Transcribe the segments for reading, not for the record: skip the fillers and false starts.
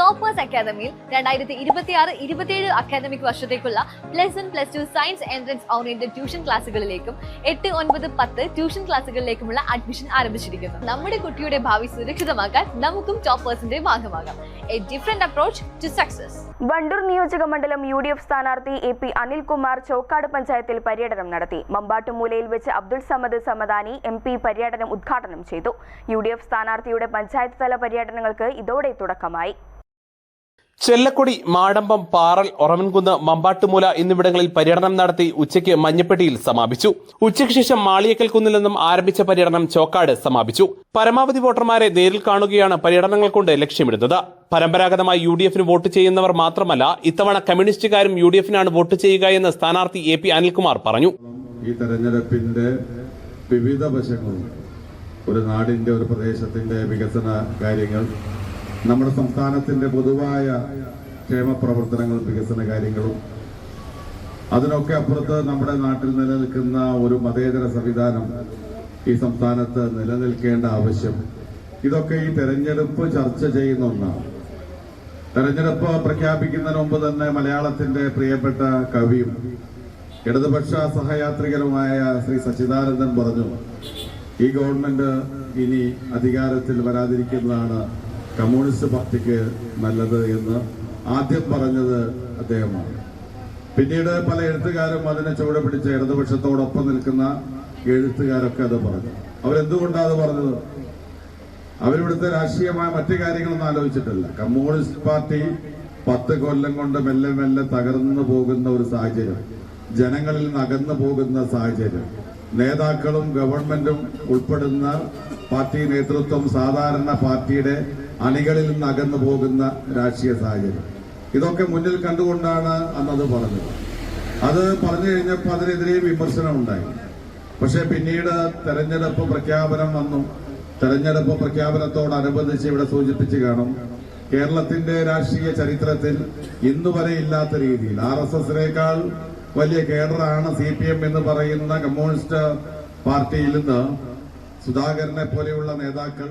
Toppers അക്കാദമിയിൽ 2026-27 academic വർഷത്തേക്കുള്ള +1+2 science entrance oriented tuition ക്ലാസുകളിലേക്കും 8, 9, 10 ട്യൂഷൻ ക്ലാസുകളിലേക്കുമുള്ള അഡ്മിഷൻ ആരംഭിച്ചിരിക്കുന്നു. നമ്മുടെ കുട്ടിയുടെ ഭാവി സുരക്ഷിതമാക്കാൻ നമുക്കും ടോപ്പേഴ്സിന്റെ ഭാഗമാകാം. A different approach to success. Wandoor നിയോജക മണ്ഡലം UDF സ്ഥാനാർത്ഥി AP അനിൽകുമാർ ചോക്കാട് പഞ്ചായത്തിൽ പര്യടനം നടത്തി. മമ്പാട്ടുമൂലയിൽ വെച്ച് അബ്ദുൾ സമദ് സമദാനി MP പര്യടനം ഉദ്ഘാടനം ചെയ്തു. UDF സ്ഥാനാർത്ഥിയുടെ പഞ്ചായത്ത് തല പര്യടനങ്ങൾക്ക് ഇതോടെ തുടക്കമായി. ചെല്ലക്കൊടി, മാടമ്പം, പാറൽ, ഒറവൻകുന്ന്, മമ്പാട്ടുമൂല എന്നിവിടങ്ങളിൽ പര്യടനം നടത്തി ഉച്ചയ്ക്ക് മഞ്ഞപ്പെട്ടിയിൽ സമാപിച്ചു. ഉച്ചയ്ക്ക് ശേഷം മാളിയേക്കൽ കുന്നിൽ നിന്നും ആരംഭിച്ച പര്യടനം ചോക്കാട് സമാപിച്ചു. പരമാവധി വോട്ടർമാരെ നേരിൽ കാണുകയാണ് പര്യടനങ്ങൾ കൊണ്ട് ലക്ഷ്യമിടുന്നത്. പരമ്പരാഗതമായി UDFന് വോട്ട് ചെയ്യുന്നവർ മാത്രമല്ല, ഇത്തവണ കമ്മ്യൂണിസ്റ്റുകാരും UDFനാണ് വോട്ട് ചെയ്യുക എന്ന് സ്ഥാനാർത്ഥി AP അനിൽകുമാർ പറഞ്ഞു. ഈ തെരഞ്ഞെടുപ്പിന്റെ വിവിധ വശങ്ങളും ഒരു നാടിന്റെ, ഒരു പ്രദേശത്തിന്റെ വികസന കാര്യങ്ങൾ, നമ്മുടെ സംസ്ഥാനത്തിന്റെ പൊതുവായ ക്ഷേമപ്രവർത്തനങ്ങൾ, വികസന കാര്യങ്ങളും, അതിനൊക്കെ അപ്പുറത്ത് നമ്മുടെ നാട്ടിൽ നിലനിൽക്കുന്ന ഒരു മതേതര സംവിധാനം ഈ സംസ്ഥാനത്ത് നിലനിൽക്കേണ്ട ആവശ്യം, ഇതൊക്കെ ഈ തെരഞ്ഞെടുപ്പ് ചർച്ച ചെയ്യുന്ന ഒന്നാണ്. തെരഞ്ഞെടുപ്പ് പ്രഖ്യാപിക്കുന്നതിന് മുമ്പ് തന്നെ മലയാളത്തിന്റെ പ്രിയപ്പെട്ട കവിയും ഇടതുപക്ഷ സഹയാത്രികരുമായ ശ്രീ സച്ചിദാനന്ദൻ പറഞ്ഞു, ഈ ഗവൺമെന്റ് ഇനി അധികാരത്തിൽ വരാതിരിക്കുന്നതാണ് കമ്മ്യൂണിസ്റ്റ് പാർട്ടിക്ക് നല്ലത് എന്ന് ആദ്യം പറഞ്ഞത് അദ്ദേഹമാണ്. പിന്നീട് പല എഴുത്തുകാരും അതിനെ ചുവട് പിടിച്ച് ഇടതുപക്ഷത്തോടൊപ്പം നിൽക്കുന്ന എഴുത്തുകാരൊക്കെ അത് പറഞ്ഞു. അവരെന്തുകൊണ്ടാണ് അത് പറഞ്ഞത്? അവരിവിടുത്തെ രാഷ്ട്രീയമായ മറ്റു കാര്യങ്ങളൊന്നും ആലോചിച്ചിട്ടില്ല. കമ്മ്യൂണിസ്റ്റ് പാർട്ടി 10 കൊല്ലം കൊണ്ട് മെല്ലെ മെല്ലെ തകർന്നു പോകുന്ന ഒരു സാഹചര്യം, ജനങ്ങളിൽ നിന്ന് അകന്നു പോകുന്ന സാഹചര്യം, നേതാക്കളും ഗവൺമെന്റും ഉൾപ്പെടുന്ന പാർട്ടി നേതൃത്വം സാധാരണ പാർട്ടിയുടെ അണികളിൽ നിന്ന് അകന്നു പോകുന്ന രാഷ്ട്രീയ സാഹചര്യം, ഇതൊക്കെ മുന്നിൽ കണ്ടുകൊണ്ടാണ് അന്നത് പറഞ്ഞത്. അത് പറഞ്ഞു കഴിഞ്ഞപ്പോൾ അതിനെതിരെ വിമർശനം ഉണ്ടായി. പക്ഷെ പിന്നീട് തെരഞ്ഞെടുപ്പ് പ്രഖ്യാപനം വന്നു. തെരഞ്ഞെടുപ്പ് പ്രഖ്യാപനത്തോടനുബന്ധിച്ച് ഇവിടെ സൂചിപ്പിച്ച് കാണും, കേരളത്തിന്റെ രാഷ്ട്രീയ ചരിത്രത്തിൽ ഇന്നുവരെ ഇല്ലാത്ത രീതിയിൽ RSSനേക്കാൾ വലിയ കേഡറാണ് CPM എന്ന് പറയുന്ന കമ്മ്യൂണിസ്റ്റ് പാർട്ടിയിൽ നിന്ന് സുധാകരനെ പോലെയുള്ള നേതാക്കൾ,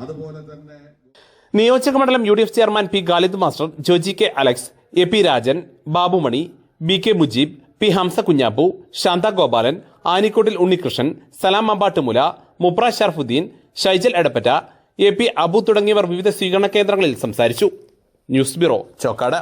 അതുപോലെ തന്നെ നിയോജക മണ്ഡലം UDF chairman P Khalid master, Joji K Alex, AP Rajan, Babumani, BK Mujeeb, P Hamsa Kunhappu, Shantha Gopalan, Anikkottil Unnikrishnan, Salam Mambattumoola, Mupra Sharafudheen, Shaijal Edappatta, AP Abu തുടങ്ങിയവർ വിവിധ സ്വീകരണ കേന്ദ്രങ്ങളിൽ സംസാരിച്ചു. News bureau, Chokkad.